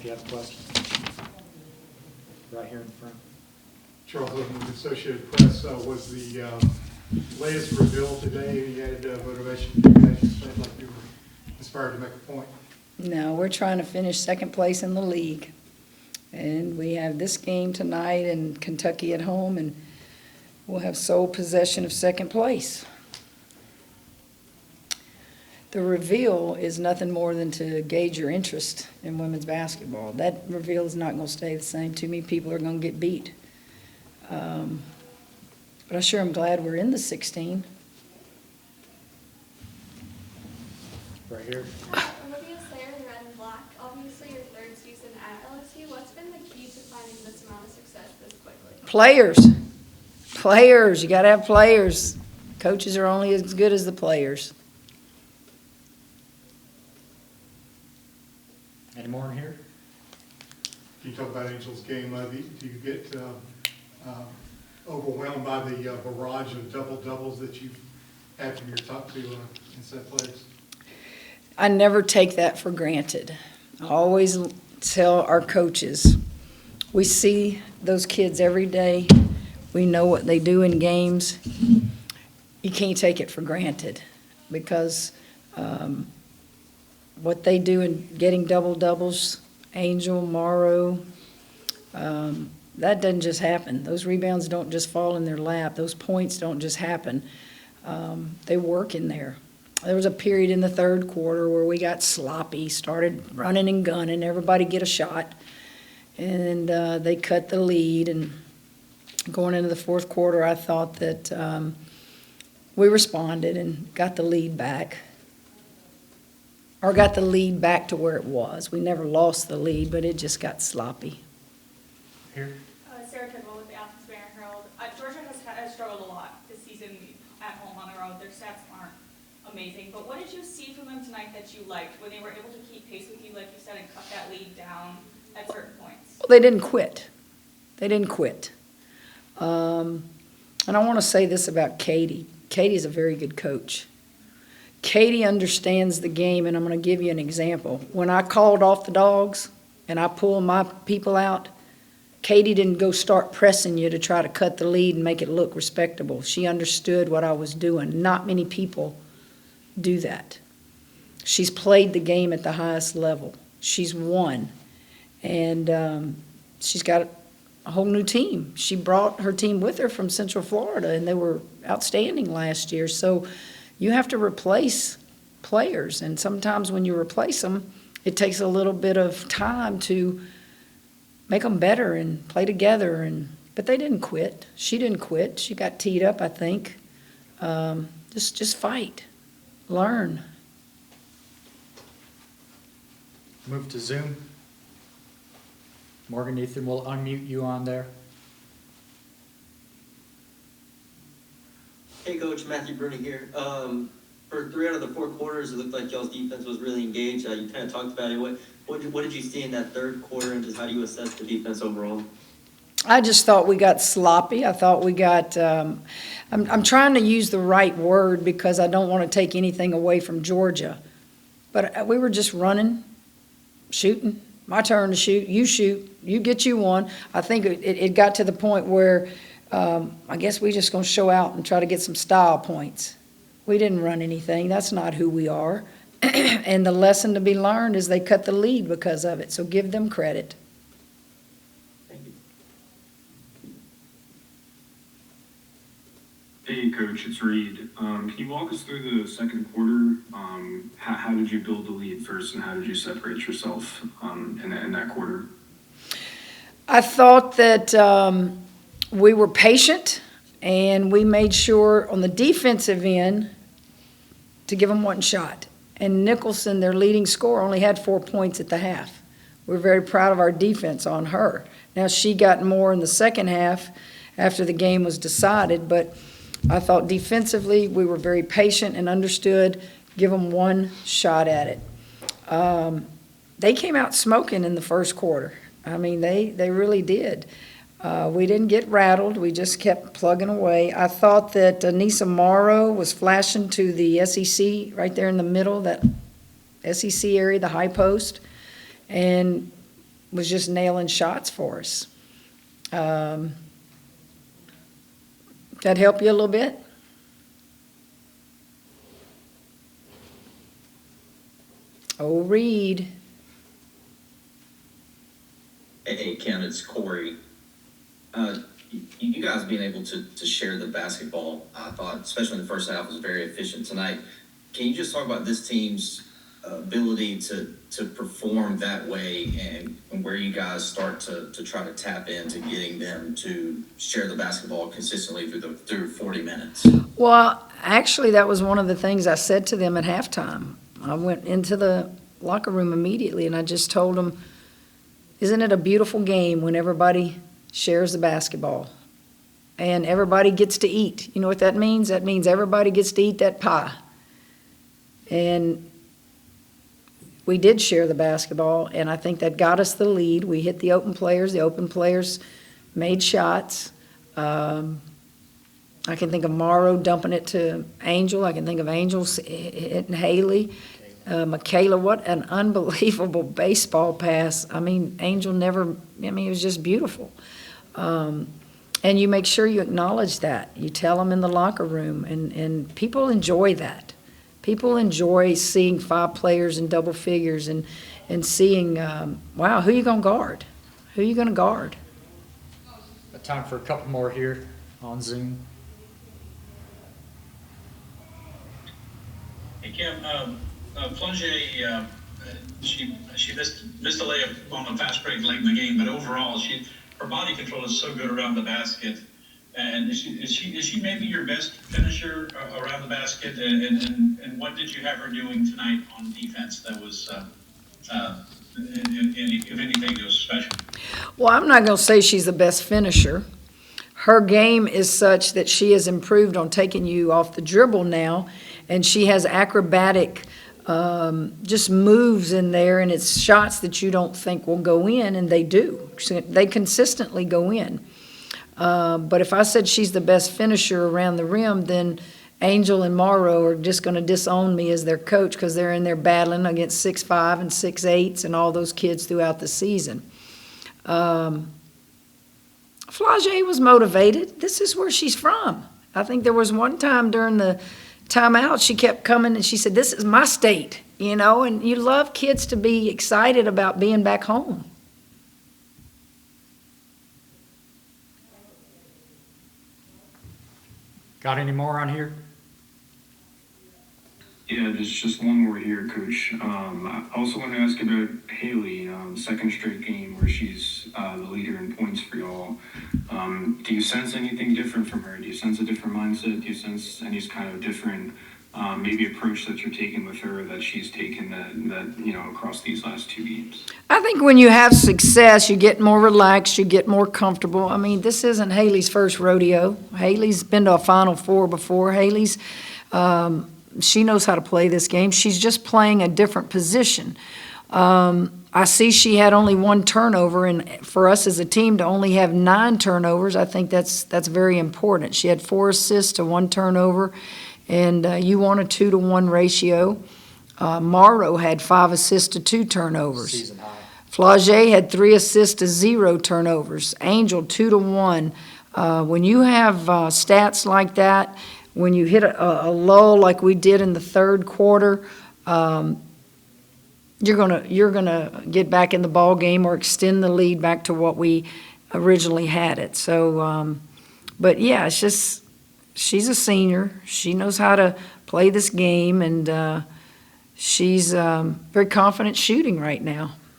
if you have a question. Right here in the front. Charles Owen with the Associated Press. Was the latest reveal today, you had motivation for you guys? You seemed like you were inspired to make a point. No, we're trying to finish second place in the league. And we have this game tonight and Kentucky at home, and we'll have sole possession of second place. The reveal is nothing more than to gauge your interest in women's basketball. That reveal is not going to stay the same. Too many people are going to get beat. But I sure am glad we're in the 16. Right here. Olivia Slayer in red and black. Obviously, your third season at LSU. What's been the key to finding this amount of success this quickly? Players. You got to have players. Coaches are only as good as the players. Any more in here? Can you talk about Angel's game? Do you get overwhelmed by the barrage of double-doubles that you've had from your top two inside players? I never take that for granted. I always tell our coaches, we see those kids every day. We know what they do in games. You can't take it for granted because what they do in getting double-doubles, Angel, Morrow, that doesn't just happen. Those rebounds don't just fall in their lap. Those points don't just happen. They work in there. There was a period in the third quarter where we got sloppy, started running and gunning, everybody get a shot, and they cut the lead. And going into the fourth quarter, I thought that we responded and got the lead back, or got the lead back to where it was. We never lost the lead, but it just got sloppy. Here. Sarah Tidwell with the Athens Banner Herald. Georgia has struggled a lot this season at home on the road. Their stats aren't amazing, but what did you see from them tonight that you liked when they were able to keep pace with you, like you said, and cut that lead down at certain points? Well, they didn't quit. And I want to say this about Katie. Katie's a very good coach. Katie understands the game, and I'm going to give you an example. When I called off the dogs and I pulled my people out, Katie didn't go start pressing you to try to cut the lead and make it look respectable. She understood what I was doing. Not many people do that. She's played the game at the highest level. She's won. And she's got a whole new team. She brought her team with her from Central Florida, and they were outstanding last year. So you have to replace players, and sometimes when you replace them, it takes a little bit of time to make them better and play together. But they didn't quit. She didn't quit. She got teed up, I think. Just fight. Learn. Move to Zoom. Morgan Ethan will unmute you on there. Hey, Coach, Matthew Bruni here. For 3 out of the 4 quarters, it looked like y'all's defense was really engaged. You kind of talked about it. What did you see in that third quarter, and just how do you assess the defense overall? I just thought we got sloppy. I thought we got I'm trying to use the right word because I don't want to take anything away from Georgia. But we were just running, shooting. My turn to shoot. You get you one. I think it got to the point where I guess we just going to show out and try to get some style points. We didn't run anything. That's not who we are. And the lesson to be learned is they cut the lead because of it. So give them credit. Thank you. Hey, Coach, it's Reed. Can you walk us through the second quarter? How did you build the lead first, and how did you separate yourself in that quarter? I thought that we were patient, and we made sure on the defensive end to give them one shot. And Nicholson, their leading scorer, only had 4 points at the half. We're very proud of our defense on her. Now, she got more in the second half after the game was decided, but I thought defensively we were very patient and understood, give them one shot at it. They came out smoking in the first quarter. I mean, they really did. We didn't get rattled. We just kept plugging away. I thought that Nisa Morrow was flashing to the SEC right there in the middle, that SEC area, the high post. And was just nailing shots for us. That help you a little bit? Oh, Reed. Hey, Kim, it's Corey. You guys being able to share the basketball, I thought, especially in the first half, was very efficient tonight. Can you just talk about this team's ability to perform that way and where you guys start to try to tap into getting them to share the basketball consistently through 40 minutes? Well, actually, that was one of the things I said to them at halftime. I went into the locker room immediately and I just told them, isn't it a beautiful game when everybody shares the basketball and everybody gets to eat? You know what that means? That means everybody gets to eat that pie. And we did share the basketball, and I think that got us the lead. We hit the open players. The open players made shots. I can think of Morrow dumping it to Angel. I can think of Angel hitting Haley. Michaela, what an unbelievable baseball pass. I mean, Angel never, it was just beautiful. And you make sure you acknowledge that. You tell them in the locker room, and people enjoy that. People enjoy seeing 5 players in double figures and seeing, wow, who you going to guard? Who you going to guard? Time for a couple more here on Zoom. Hey, Kim, Plonge, she missed a layup on the fast break late in the game, but overall, her body control is so good around the basket. And is she maybe your best finisher around the basket? And what did you have her doing tonight on defense that was, if anything, it was special? Well, I'm not going to say she's the best finisher. Her game is such that she has improved on taking you off the dribble now, and she has acrobatic just moves in there, and it's shots that you don't think will go in, and they do. They consistently go in. But if I said she's the best finisher around the rim, then Angel and Morrow are just going to disown me as their coach because they're in there battling against 6'5" and 6'8" and all those kids throughout the season. Flage was motivated. This is where she's from. I think there was one time during the timeout she kept coming and she said, "This is my state," and you love kids to be excited about being back home. Got any more on here? Yeah, there's just one more here, Coach. I also want to ask about Haley, second straight game where she's the leader in points for y'all. Do you sense anything different from her? Do you sense a different mindset? Do you sense any kind of different maybe approach that you're taking with her that she's taken that across these last 2 games? I think when you have success, you get more relaxed, you get more comfortable. I mean, this isn't Haley's first rodeo. Haley's been to a Final Four before. Haley's, she knows how to play this game. She's just playing a different position. I see she had only 1 turnover, and for us as a team to only have 9 turnovers, I think that's very important. She had 4 assists to 1 turnover, and you want a 2-to-1 ratio. Morrow had 5 assists to 2 turnovers. Season high. Flage had 3 assists to 0 turnovers. Angel 2-to-1. When you have stats like that, when you hit a lull like we did in the third quarter, you're gonna get back in the ball game or extend the lead back to what we originally had it. So, but yeah, it's just she's a senior. She knows how to play this game, and she's very confident shooting right now.